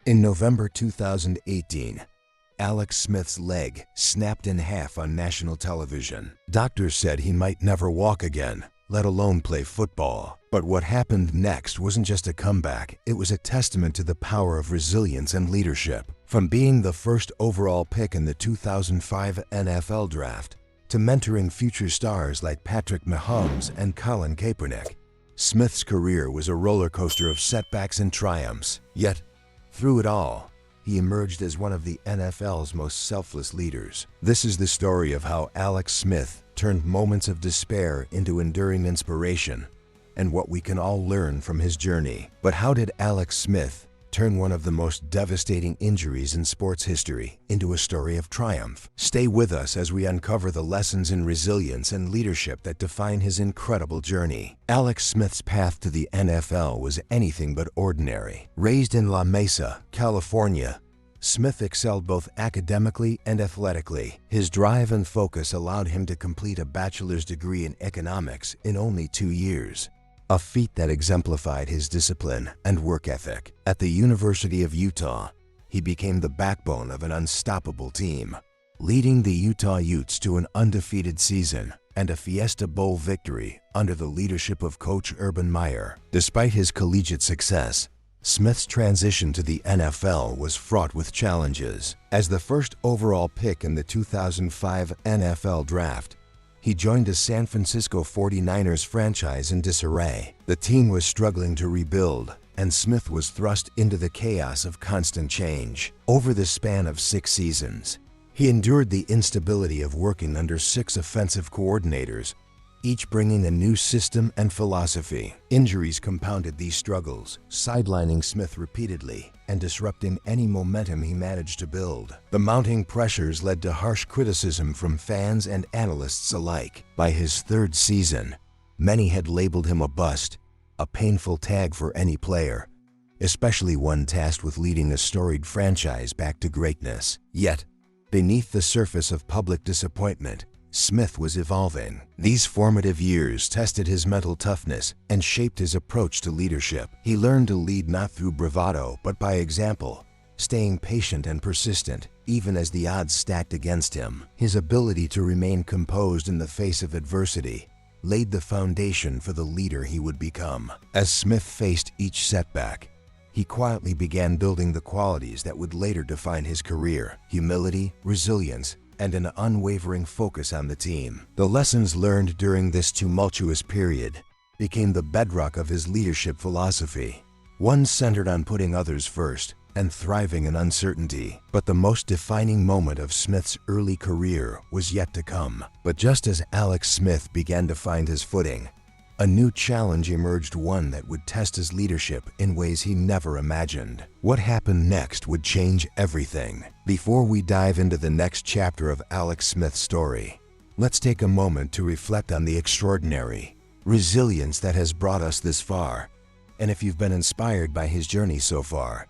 In November 2018, Alex Smith's leg snapped in half on national television. Doctors said he might never walk again, let alone play football. But what happened next wasn't just a comeback, it was a testament to the power of resilience and leadership. From being the first overall pick in the 2005 NFL Draft to mentoring future stars like Patrick Mahomes and Colin Kaepernick, Smith's career was a roller coaster of setbacks and triumphs. Yet, through it all, he emerged as one of the NFL's most selfless leaders. This is the story of how Alex Smith turned moments of despair into enduring inspiration, and what we can all learn from his journey. But how did Alex Smith turn one of the most devastating injuries in sports history into a story of triumph? Stay with us as we uncover the lessons in resilience and leadership that define his incredible journey. Alex Smith's path to the NFL was anything but ordinary. Raised in La Mesa, California, Smith excelled both academically and athletically. His drive and focus allowed him to complete a bachelor's degree in economics in only 2 years, a feat that exemplified his discipline and work ethic. At the University of Utah, he became the backbone of an unstoppable team, leading the Utah Utes to an undefeated season and a Fiesta Bowl victory under the leadership of Coach Urban Meyer. Despite his collegiate success, Smith's transition to the NFL was fraught with challenges. As the first overall pick in the 2005 NFL Draft, he joined a San Francisco 49ers franchise in disarray. The team was struggling to rebuild, and Smith was thrust into the chaos of constant change. Over the span of 6 seasons, he endured the instability of working under 6 offensive coordinators, each bringing a new system and philosophy. Injuries compounded these struggles, sidelining Smith repeatedly and disrupting any momentum he managed to build. The mounting pressures led to harsh criticism from fans and analysts alike. By his 3rd season, many had labeled him a bust, a painful tag for any player, especially one tasked with leading a storied franchise back to greatness. Yet, beneath the surface of public disappointment, Smith was evolving. These formative years tested his mental toughness and shaped his approach to leadership. He learned to lead not through bravado but by example, staying patient and persistent even as the odds stacked against him. His ability to remain composed in the face of adversity laid the foundation for the leader he would become. As Smith faced each setback, he quietly began building the qualities that would later define his career: humility, resilience, and an unwavering focus on the team. The lessons learned during this tumultuous period became the bedrock of his leadership philosophy, one centered on putting others first and thriving in uncertainty. But the most defining moment of Smith's early career was yet to come. But just as Alex Smith began to find his footing, a new challenge emerged, one that would test his leadership in ways he never imagined. What happened next would change everything. Before we dive into the next chapter of Alex Smith's story, let's take a moment to reflect on the extraordinary resilience that has brought us this far. And if you've been inspired by his journey so far,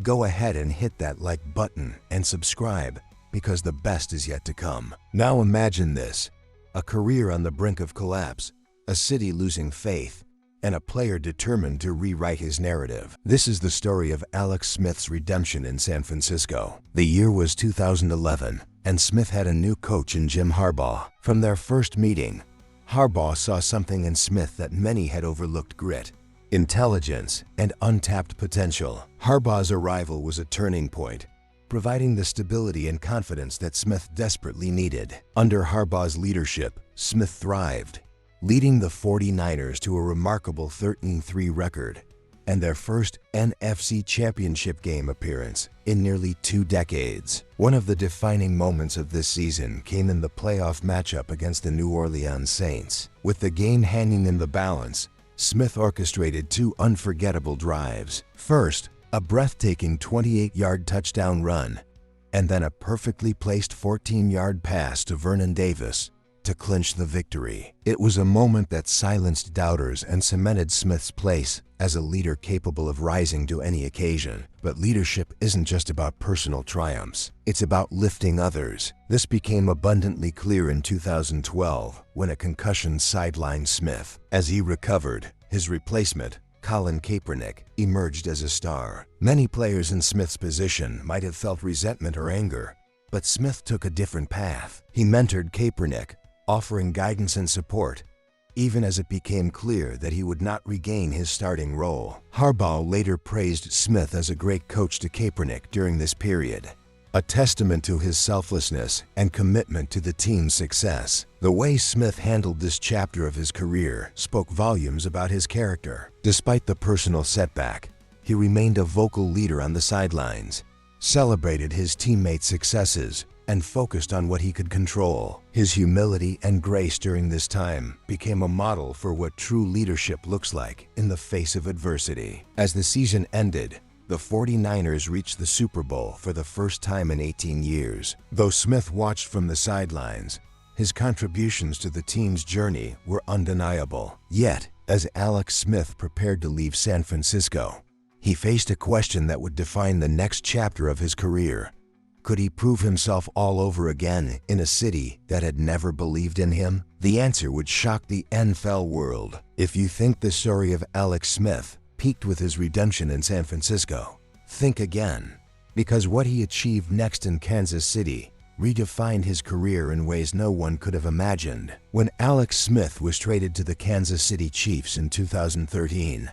go ahead and hit that like button and subscribe, because the best is yet to come. Now imagine this: a career on the brink of collapse, a city losing faith, and a player determined to rewrite his narrative. This is the story of Alex Smith's redemption in San Francisco. The year was 2011, and Smith had a new coach in Jim Harbaugh. From their first meeting, Harbaugh saw something in Smith that many had overlooked: grit, intelligence, and untapped potential. Harbaugh's arrival was a turning point, providing the stability and confidence that Smith desperately needed. Under Harbaugh's leadership, Smith thrived, leading the 49ers to a remarkable 13-3 record and their first NFC Championship game appearance in nearly 2 decades. One of the defining moments of this season came in the playoff matchup against the New Orleans Saints. With the game hanging in the balance, Smith orchestrated 2 unforgettable drives. First, a breathtaking 28-yard touchdown run, and then a perfectly placed 14-yard pass to Vernon Davis to clinch the victory. It was a moment that silenced doubters and cemented Smith's place as a leader capable of rising to any occasion. But leadership isn't just about personal triumphs, it's about lifting others. This became abundantly clear in 2012 when a concussion sidelined Smith. As he recovered, his replacement, Colin Kaepernick, emerged as a star. Many players in Smith's position might have felt resentment or anger, but Smith took a different path. He mentored Kaepernick, offering guidance and support, even as it became clear that he would not regain his starting role. Harbaugh later praised Smith as a great coach to Kaepernick during this period, a testament to his selflessness and commitment to the team's success. The way Smith handled this chapter of his career spoke volumes about his character. Despite the personal setback, he remained a vocal leader on the sidelines, celebrated his teammates' successes, and focused on what he could control. His humility and grace during this time became a model for what true leadership looks like in the face of adversity. As the season ended, the 49ers reached the Super Bowl for the first time in 18 years. Though Smith watched from the sidelines, his contributions to the team's journey were undeniable. Yet, as Alex Smith prepared to leave San Francisco, he faced a question that would define the next chapter of his career. Could he prove himself all over again in a city that had never believed in him? The answer would shock the NFL world. If you think the story of Alex Smith peaked with his redemption in San Francisco, think again, because what he achieved next in Kansas City redefined his career in ways no one could have imagined. When Alex Smith was traded to the Kansas City Chiefs in 2013,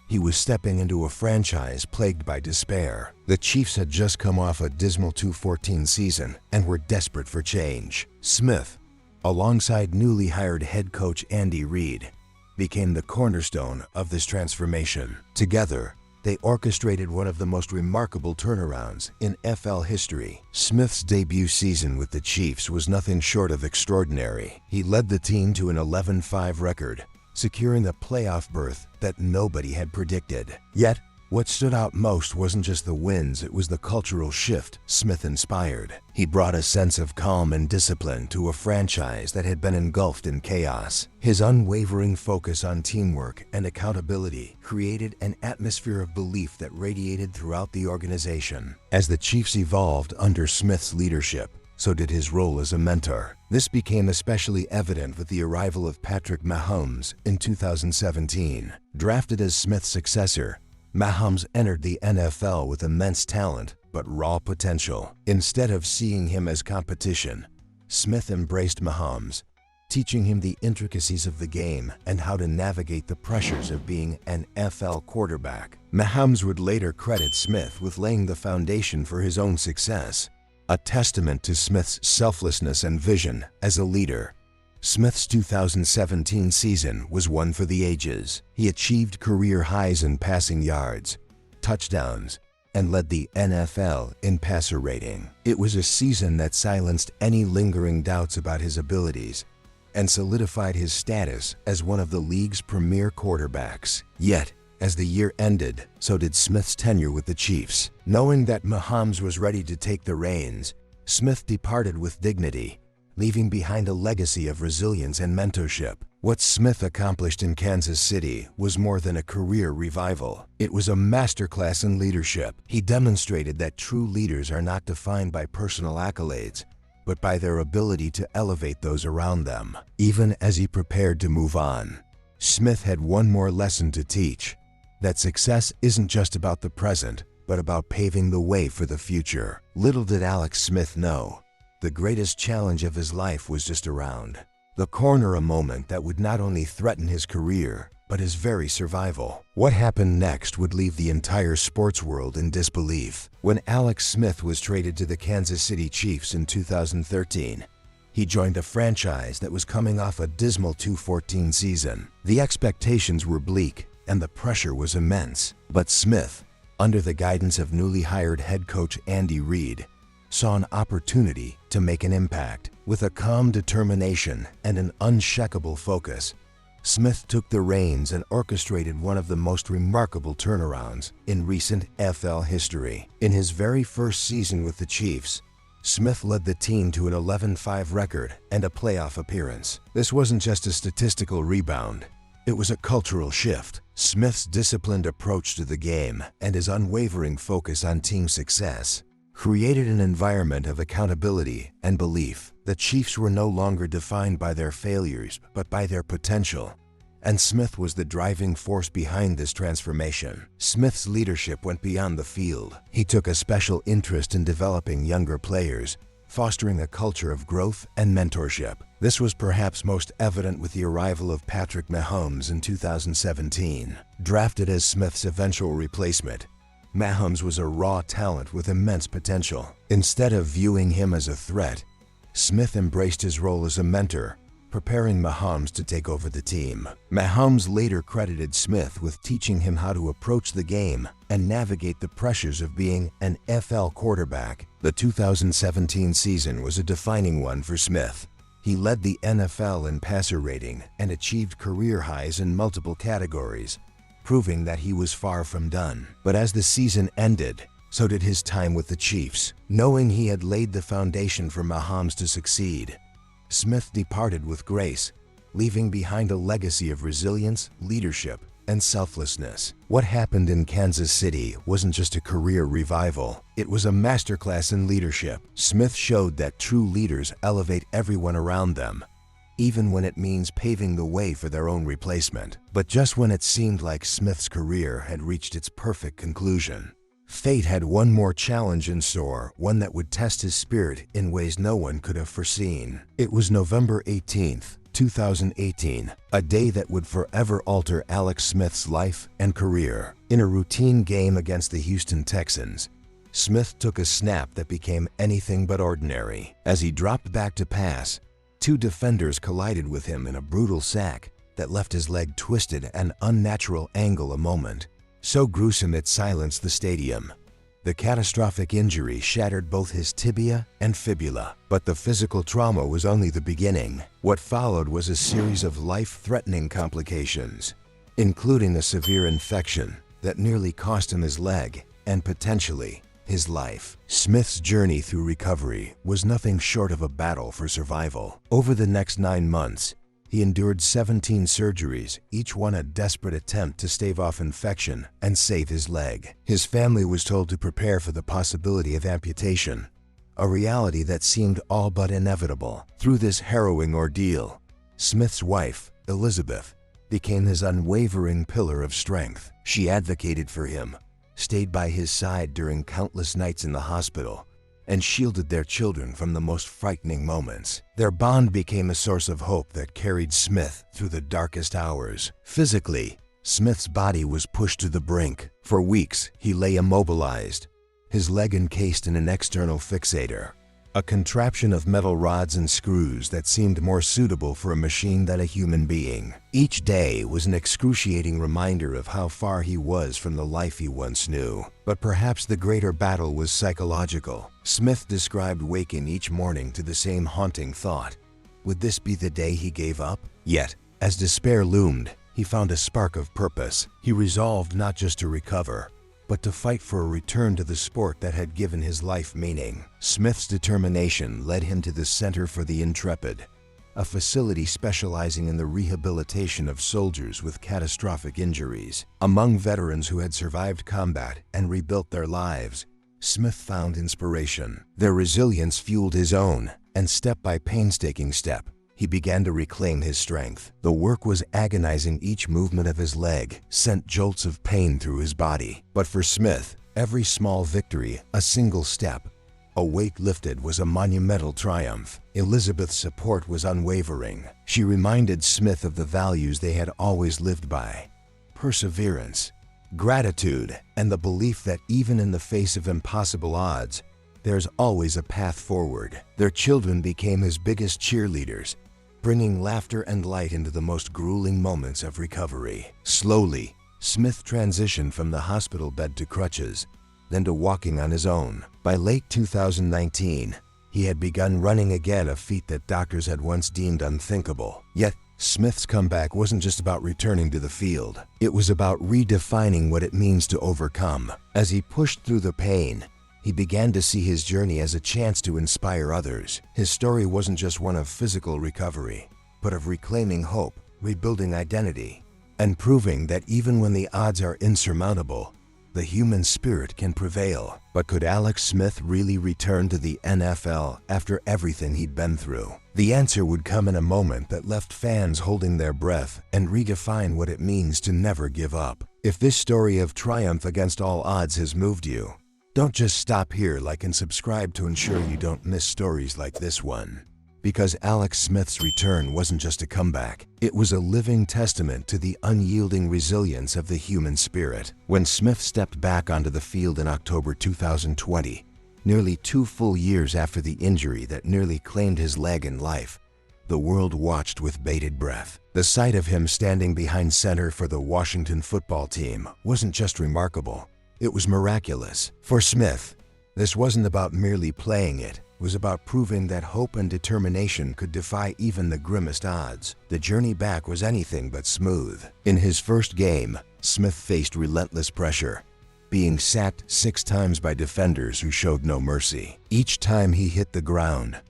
he was stepping into a franchise plagued by despair. The Chiefs had just come off a dismal 2014 season and were desperate for change. Smith, alongside newly hired head coach Andy Reid, became the cornerstone of this transformation. Together, they orchestrated one of the most remarkable turnarounds in NFL history. Smith's debut season with the Chiefs was nothing short of extraordinary. He led the team to an 11-5 record, securing a playoff berth that nobody had predicted. Yet, what stood out most wasn't just the wins, it was the cultural shift Smith inspired. He brought a sense of calm and discipline to a franchise that had been engulfed in chaos. His unwavering focus on teamwork and accountability created an atmosphere of belief that radiated throughout the organization. As the Chiefs evolved under Smith's leadership, so did his role as a mentor. This became especially evident with the arrival of Patrick Mahomes in 2017. Drafted as Smith's successor, Mahomes entered the NFL with immense talent but raw potential. Instead of seeing him as competition, Smith embraced Mahomes, teaching him the intricacies of the game and how to navigate the pressures of being an NFL quarterback. Mahomes would later credit Smith with laying the foundation for his own success, a testament to Smith's selflessness and vision as a leader. Smith's 2017 season was one for the ages. He achieved career highs in passing yards, touchdowns, and led the NFL in passer rating. It was a season that silenced any lingering doubts about his abilities and solidified his status as one of the league's premier quarterbacks. Yet, as the year ended, so did Smith's tenure with the Chiefs. Knowing that Mahomes was ready to take the reins, Smith departed with dignity, leaving behind a legacy of resilience and mentorship. What Smith accomplished in Kansas City was more than a career revival. It was a masterclass in leadership. He demonstrated that true leaders are not defined by personal accolades, but by their ability to elevate those around them. Even as he prepared to move on, Smith had one more lesson to teach: that success isn't just about the present, but about paving the way for the future. Little did Alex Smith know, the greatest challenge of his life was just around the corner, a moment that would not only threaten his career, but his very survival. What happened next would leave the entire sports world in disbelief. When Alex Smith was traded to the Kansas City Chiefs in 2013, he joined a franchise that was coming off a dismal 2014 season. The expectations were bleak, and the pressure was immense. But Smith, under the guidance of newly hired head coach Andy Reid, saw an opportunity to make an impact. With a calm determination and an unshakable focus, Smith took the reins and orchestrated one of the most remarkable turnarounds in recent NFL history. In his very first season with the Chiefs, Smith led the team to an 11-5 record and a playoff appearance. This wasn't just a statistical rebound, it was a cultural shift. Smith's disciplined approach to the game and his unwavering focus on team success created an environment of accountability and belief. The Chiefs were no longer defined by their failures, but by their potential, and Smith was the driving force behind this transformation. Smith's leadership went beyond the field. He took a special interest in developing younger players, fostering a culture of growth and mentorship. This was perhaps most evident with the arrival of Patrick Mahomes in 2017. Drafted as Smith's eventual replacement, Mahomes was a raw talent with immense potential. Instead of viewing him as a threat, Smith embraced his role as a mentor, preparing Mahomes to take over the team. Mahomes later credited Smith with teaching him how to approach the game and navigate the pressures of being an NFL quarterback. The 2017 season was a defining one for Smith. He led the NFL in passer rating and achieved career highs in multiple categories, proving that he was far from done. But as the season ended, so did his time with the Chiefs. Knowing he had laid the foundation for Mahomes to succeed, Smith departed with grace, leaving behind a legacy of resilience, leadership, and selflessness. What happened in Kansas City wasn't just a career revival, it was a masterclass in leadership. Smith showed that true leaders elevate everyone around them, even when it means paving the way for their own replacement. But just when it seemed like Smith's career had reached its perfect conclusion, fate had one more challenge in store, one that would test his spirit in ways no one could have foreseen. It was November 18th, 2018, a day that would forever alter Alex Smith's life and career. In a routine game against the Houston Texans, Smith took a snap that became anything but ordinary. As he dropped back to pass, two defenders collided with him in a brutal sack that left his leg twisted at an unnatural angle a moment, so gruesome it silenced the stadium. The catastrophic injury shattered both his tibia and fibula, but the physical trauma was only the beginning. What followed was a series of life-threatening complications, including a severe infection that nearly cost him his leg and potentially his life. Smith's journey through recovery was nothing short of a battle for survival. Over the next 9 months, he endured 17 surgeries, each one a desperate attempt to stave off infection and save his leg. His family was told to prepare for the possibility of amputation, a reality that seemed all but inevitable. Through this harrowing ordeal, Smith's wife, Elizabeth, became his unwavering pillar of strength. She advocated for him, stayed by his side during countless nights in the hospital, and shielded their children from the most frightening moments. Their bond became a source of hope that carried Smith through the darkest hours. Physically, Smith's body was pushed to the brink. For weeks, he lay immobilized, his leg encased in an external fixator, a contraption of metal rods and screws that seemed more suitable for a machine than a human being. Each day was an excruciating reminder of how far he was from the life he once knew. But perhaps the greater battle was psychological. Smith described waking each morning to the same haunting thought: would this be the day he gave up? Yet, as despair loomed, he found a spark of purpose. He resolved not just to recover, but to fight for a return to the sport that had given his life meaning. Smith's determination led him to the Center for the Intrepid, a facility specializing in the rehabilitation of soldiers with catastrophic injuries. Among veterans who had survived combat and rebuilt their lives, Smith found inspiration. Their resilience fueled his own, and step by painstaking step, he began to reclaim his strength. The work was agonizing. Each movement of his leg sent jolts of pain through his body. But for Smith, every small victory, a single step, a weight lifted, was a monumental triumph. Elizabeth's support was unwavering. She reminded Smith of the values they had always lived by: perseverance, gratitude, and the belief that even in the face of impossible odds, there's always a path forward. Their children became his biggest cheerleaders, bringing laughter and light into the most grueling moments of recovery. Slowly, Smith transitioned from the hospital bed to crutches, then to walking on his own. By late 2019, he had begun running again, a feat that doctors had once deemed unthinkable. Yet, Smith's comeback wasn't just about returning to the field. It was about redefining what it means to overcome. As he pushed through the pain, he began to see his journey as a chance to inspire others. His story wasn't just one of physical recovery, but of reclaiming hope, rebuilding identity, and proving that even when the odds are insurmountable, the human spirit can prevail. But could Alex Smith really return to the NFL after everything he'd been through? The answer would come in a moment that left fans holding their breath and redefined what it means to never give up. If this story of triumph against all odds has moved you, don't just stop here. Like and subscribe to ensure you don't miss stories like this one. Because Alex Smith's return wasn't just a comeback, it was a living testament to the unyielding resilience of the human spirit. When Smith stepped back onto the field in October 2020, nearly 2 full years after the injury that nearly claimed his leg and life, the world watched with bated breath. The sight of him standing behind center for the Washington football team wasn't just remarkable, it was miraculous. For Smith, this wasn't about merely playing it. Was about proving that hope and determination could defy even the grimmest odds. The journey back was anything but smooth. In his first game, Smith faced relentless pressure, being sacked 6 times by defenders who showed no mercy. Each time he hit the ground,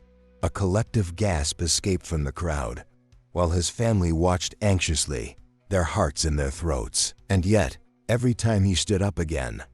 a collective gasp escaped from the crowd, while his family watched anxiously, their hearts in their throats. And yet, every time he stood up again,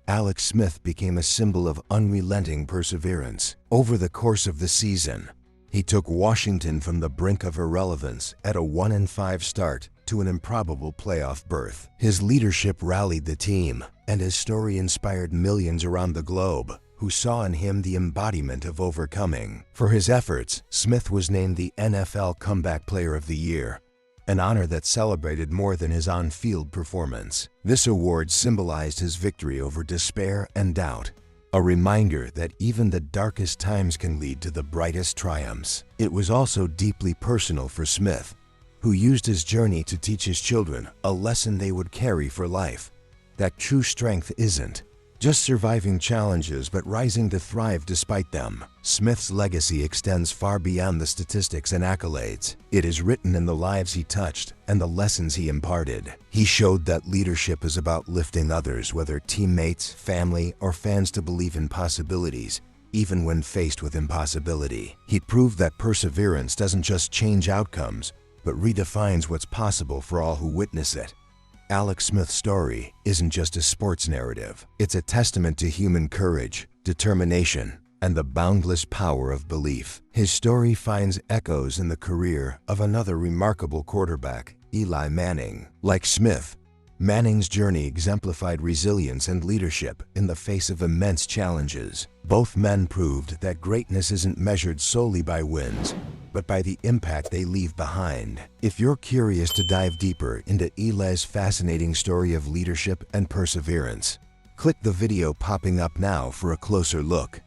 Alex Smith became a symbol of unrelenting perseverance. Over the course of the season, he took Washington from the brink of irrelevance at a 1-5 start to an improbable playoff berth. His leadership rallied the team, and his story inspired millions around the globe who saw in him the embodiment of overcoming. For his efforts, Smith was named the NFL Comeback Player of the Year, an honor that celebrated more than his on-field performance. This award symbolized his victory over despair and doubt, a reminder that even the darkest times can lead to the brightest triumphs. It was also deeply personal for Smith, who used his journey to teach his children a lesson they would carry for life: that true strength isn't just surviving challenges, but rising to thrive despite them. Smith's legacy extends far beyond the statistics and accolades. It is written in the lives he touched and the lessons he imparted. He showed that leadership is about lifting others, whether teammates, family, or fans, to believe in possibilities, even when faced with impossibility. He proved that perseverance doesn't just change outcomes, but redefines what's possible for all who witness it. Alex Smith's story isn't just a sports narrative. It's a testament to human courage, determination, and the boundless power of belief. His story finds echoes in the career of another remarkable quarterback, Eli Manning. Like Smith, Manning's journey exemplified resilience and leadership in the face of immense challenges. Both men proved that greatness isn't measured solely by wins, but by the impact they leave behind. If you're curious to dive deeper into Eli's fascinating story of leadership and perseverance, click the video popping up now for a closer look.